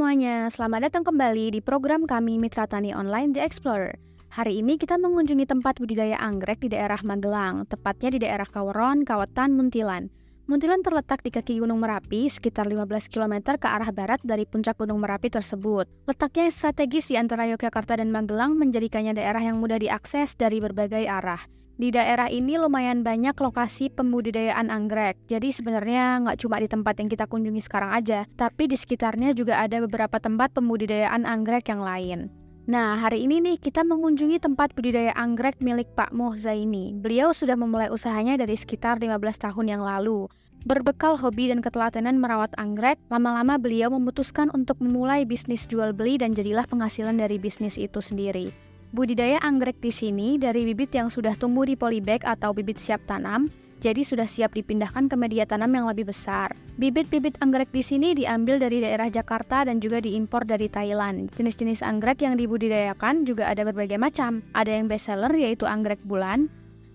semuanya, selamat datang kembali di program kami Mitra Tani Online The Explorer. Hari ini kita mengunjungi tempat budidaya anggrek di daerah Magelang, tepatnya di daerah Kaweron, Kawetan, Muntilan. Muntilan terletak di kaki Gunung Merapi, sekitar 15 km ke arah barat dari puncak Gunung Merapi tersebut. Letaknya yang strategis di antara Yogyakarta dan Magelang menjadikannya daerah yang mudah diakses dari berbagai arah. Di daerah ini lumayan banyak lokasi pembudidayaan anggrek, jadi sebenarnya nggak cuma di tempat yang kita kunjungi sekarang aja, tapi di sekitarnya juga ada beberapa tempat pembudidayaan anggrek yang lain. Nah, hari ini nih kita mengunjungi tempat budidaya anggrek milik Pak Moh Zaini. Beliau sudah memulai usahanya dari sekitar 15 tahun yang lalu. Berbekal hobi dan ketelatenan merawat anggrek, lama-lama beliau memutuskan untuk memulai bisnis jual beli dan jadilah penghasilan dari bisnis itu sendiri. Budidaya anggrek di sini dari bibit yang sudah tumbuh di polybag atau bibit siap tanam, jadi sudah siap dipindahkan ke media tanam yang lebih besar. Bibit-bibit anggrek di sini diambil dari daerah Jakarta dan juga diimpor dari Thailand. Jenis-jenis anggrek yang dibudidayakan juga ada berbagai macam. Ada yang bestseller yaitu anggrek bulan,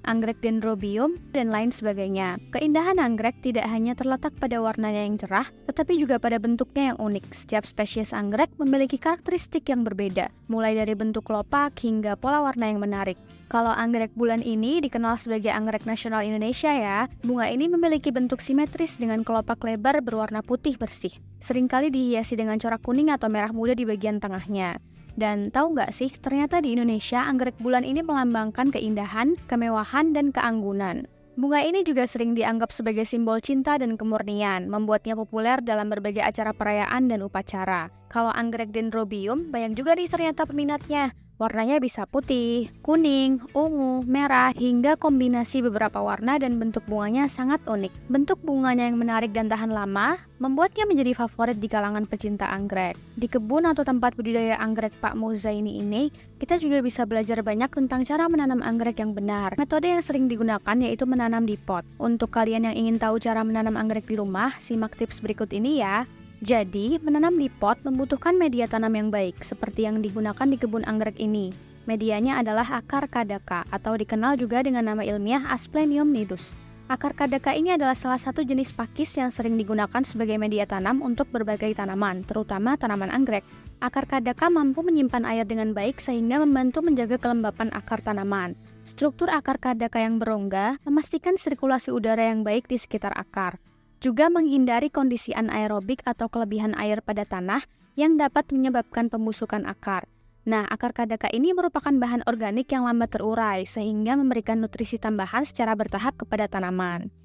anggrek dendrobium, dan lain sebagainya. Keindahan anggrek tidak hanya terletak pada warnanya yang cerah, tetapi juga pada bentuknya yang unik. Setiap spesies anggrek memiliki karakteristik yang berbeda, mulai dari bentuk kelopak hingga pola warna yang menarik. Kalau anggrek bulan ini dikenal sebagai anggrek nasional Indonesia ya, bunga ini memiliki bentuk simetris dengan kelopak lebar berwarna putih bersih. Seringkali dihiasi dengan corak kuning atau merah muda di bagian tengahnya. Dan tahu nggak sih, ternyata di Indonesia anggrek bulan ini melambangkan keindahan, kemewahan, dan keanggunan. Bunga ini juga sering dianggap sebagai simbol cinta dan kemurnian, membuatnya populer dalam berbagai acara perayaan dan upacara. Kalau anggrek dendrobium, banyak juga nih ternyata peminatnya. Warnanya bisa putih, kuning, ungu, merah, hingga kombinasi beberapa warna dan bentuk bunganya sangat unik. Bentuk bunganya yang menarik dan tahan lama membuatnya menjadi favorit di kalangan pecinta anggrek. Di kebun atau tempat budidaya anggrek Pak Moh Zaini ini, kita juga bisa belajar banyak tentang cara menanam anggrek yang benar. Metode yang sering digunakan yaitu menanam di pot. Untuk kalian yang ingin tahu cara menanam anggrek di rumah, simak tips berikut ini ya. Jadi, menanam di pot membutuhkan media tanam yang baik, seperti yang digunakan di kebun anggrek ini. Medianya adalah akar kadaka, atau dikenal juga dengan nama ilmiah Asplenium nidus. Akar kadaka ini adalah salah satu jenis pakis yang sering digunakan sebagai media tanam untuk berbagai tanaman, terutama tanaman anggrek. Akar kadaka mampu menyimpan air dengan baik sehingga membantu menjaga kelembapan akar tanaman. Struktur akar kadaka yang berongga memastikan sirkulasi udara yang baik di sekitar akar. Juga menghindari kondisi anaerobik atau kelebihan air pada tanah yang dapat menyebabkan pembusukan akar. Nah, akar kadaka ini merupakan bahan organik yang lambat terurai sehingga memberikan nutrisi tambahan secara bertahap kepada tanaman.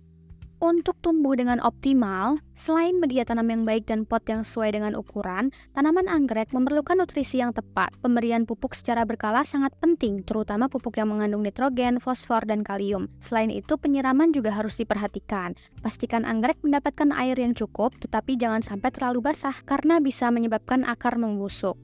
Untuk tumbuh dengan optimal, selain media tanam yang baik dan pot yang sesuai dengan ukuran, tanaman anggrek memerlukan nutrisi yang tepat. Pemberian pupuk secara berkala sangat penting, terutama pupuk yang mengandung nitrogen, fosfor, dan kalium. Selain itu, penyiraman juga harus diperhatikan. Pastikan anggrek mendapatkan air yang cukup, tetapi jangan sampai terlalu basah, karena bisa menyebabkan akar membusuk.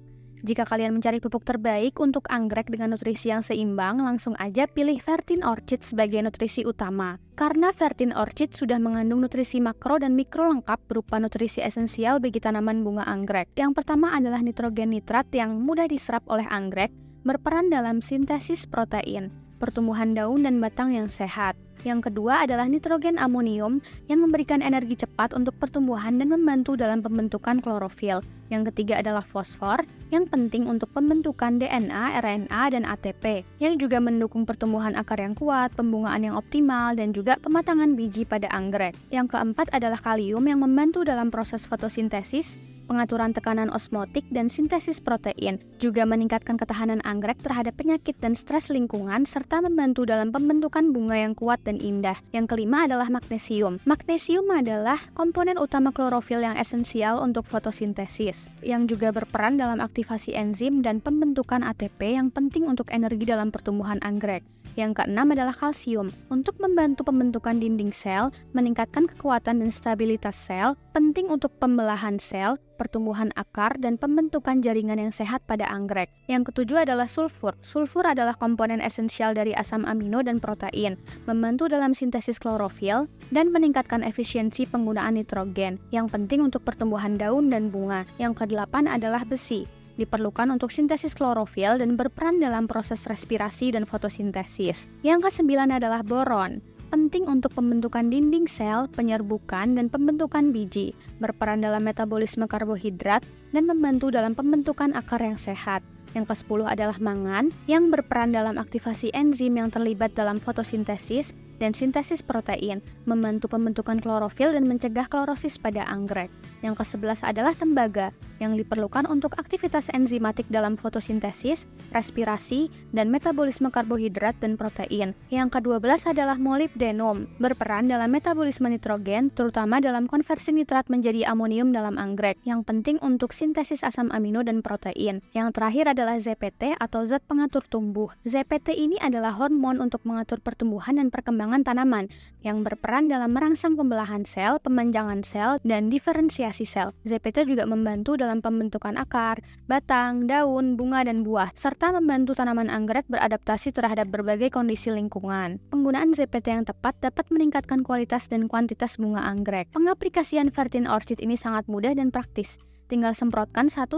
Jika kalian mencari pupuk terbaik untuk anggrek dengan nutrisi yang seimbang, langsung aja pilih Fertin Orchid sebagai nutrisi utama. Karena Fertin Orchid sudah mengandung nutrisi makro dan mikro lengkap berupa nutrisi esensial bagi tanaman bunga anggrek. Yang pertama adalah nitrogen nitrat yang mudah diserap oleh anggrek, berperan dalam sintesis protein, pertumbuhan daun dan batang yang sehat. Yang kedua adalah nitrogen amonium yang memberikan energi cepat untuk pertumbuhan dan membantu dalam pembentukan klorofil. Yang ketiga adalah fosfor yang penting untuk pembentukan DNA, RNA, dan ATP yang juga mendukung pertumbuhan akar yang kuat, pembungaan yang optimal, dan juga pematangan biji pada anggrek. Yang keempat adalah kalium yang membantu dalam proses fotosintesis, pengaturan tekanan osmotik, dan sintesis protein, juga meningkatkan ketahanan anggrek terhadap penyakit dan stres lingkungan, serta membantu dalam pembentukan bunga yang kuat dan indah. Yang kelima adalah magnesium. Magnesium adalah komponen utama klorofil yang esensial untuk fotosintesis, yang juga berperan dalam aktivasi enzim dan pembentukan ATP yang penting untuk energi dalam pertumbuhan anggrek. Yang keenam adalah kalsium, untuk membantu pembentukan dinding sel, meningkatkan kekuatan dan stabilitas sel, penting untuk pembelahan sel, pertumbuhan akar, dan pembentukan jaringan yang sehat pada anggrek. Yang ketujuh adalah sulfur. Sulfur adalah komponen esensial dari asam amino dan protein, membantu dalam sintesis klorofil, dan meningkatkan efisiensi penggunaan nitrogen, yang penting untuk pertumbuhan daun dan bunga. Yang kedelapan adalah besi. Diperlukan untuk sintesis klorofil dan berperan dalam proses respirasi dan fotosintesis. Yang kesembilan adalah boron. penting untuk pembentukan dinding sel, penyerbukan, dan pembentukan biji, berperan dalam metabolisme karbohidrat, dan membantu dalam pembentukan akar yang sehat. Yang ke-10 adalah mangan, yang berperan dalam aktivasi enzim yang terlibat dalam fotosintesis dan sintesis protein, membantu pembentukan klorofil dan mencegah klorosis pada anggrek. Yang ke-11 adalah tembaga, yang diperlukan untuk aktivitas enzimatik dalam fotosintesis, respirasi, dan metabolisme karbohidrat dan protein. Yang ke-12 adalah molibdenum, berperan dalam metabolisme nitrogen, terutama dalam konversi nitrat menjadi amonium dalam anggrek, yang penting untuk sintesis asam amino dan protein. Yang terakhir adalah ZPT atau zat pengatur tumbuh. ZPT ini adalah hormon untuk mengatur pertumbuhan dan perkembangan tanaman, yang berperan dalam merangsang pembelahan sel, pemanjangan sel, dan diferensiasi sel. ZPT juga membantu dalam pembentukan akar, batang, daun, bunga, dan buah, serta membantu tanaman anggrek beradaptasi terhadap berbagai kondisi lingkungan. Penggunaan ZPT yang tepat dapat meningkatkan kualitas dan kuantitas bunga anggrek. Pengaplikasian Vertin Orchid ini sangat mudah dan praktis. Tinggal semprotkan 1-2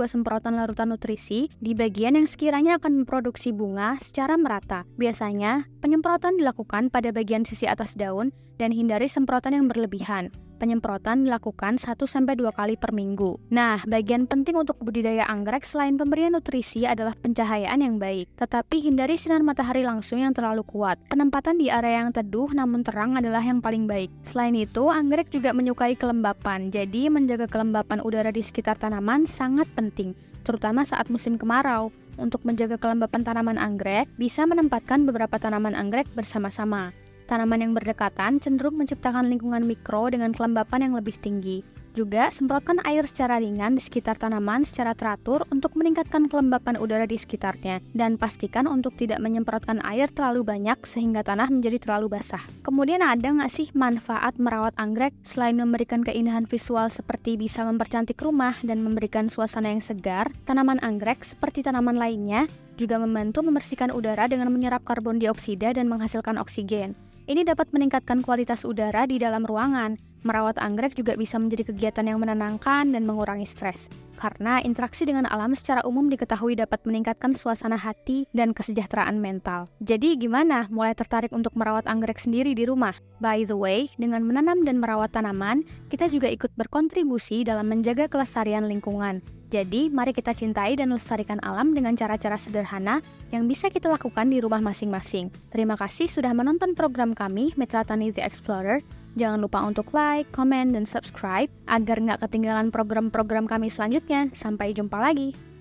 semprotan larutan nutrisi di bagian yang sekiranya akan memproduksi bunga secara merata. Biasanya, penyemprotan dilakukan pada bagian sisi atas daun dan hindari semprotan yang berlebihan. Penyemprotan dilakukan 1-2 kali per minggu. Nah, bagian penting untuk budidaya anggrek selain pemberian nutrisi adalah pencahayaan yang baik. Tetapi hindari sinar matahari langsung yang terlalu kuat. Penempatan di area yang teduh namun terang adalah yang paling baik. Selain itu, anggrek juga menyukai kelembapan. Jadi, menjaga kelembapan udara di sekitar tanaman sangat penting, terutama saat musim kemarau. Untuk menjaga kelembapan tanaman anggrek, bisa menempatkan beberapa tanaman anggrek bersama-sama. Tanaman yang berdekatan cenderung menciptakan lingkungan mikro dengan kelembapan yang lebih tinggi. Juga, semprotkan air secara ringan di sekitar tanaman secara teratur untuk meningkatkan kelembapan udara di sekitarnya. Dan pastikan untuk tidak menyemprotkan air terlalu banyak sehingga tanah menjadi terlalu basah. Kemudian ada nggak sih manfaat merawat anggrek? Selain memberikan keindahan visual seperti bisa mempercantik rumah dan memberikan suasana yang segar, tanaman anggrek seperti tanaman lainnya juga membantu membersihkan udara dengan menyerap karbon dioksida dan menghasilkan oksigen. Ini dapat meningkatkan kualitas udara di dalam ruangan. Merawat anggrek juga bisa menjadi kegiatan yang menenangkan dan mengurangi stres. Karena interaksi dengan alam secara umum diketahui dapat meningkatkan suasana hati dan kesejahteraan mental. Jadi gimana? Mulai tertarik untuk merawat anggrek sendiri di rumah? By the way, dengan menanam dan merawat tanaman, kita juga ikut berkontribusi dalam menjaga kelestarian lingkungan. Jadi, mari kita cintai dan lestarikan alam dengan cara-cara sederhana yang bisa kita lakukan di rumah masing-masing. Terima kasih sudah menonton program kami, Mitra Tani The Explorer. Jangan lupa untuk like, komen, dan subscribe agar nggak ketinggalan program-program kami selanjutnya. Sampai jumpa lagi!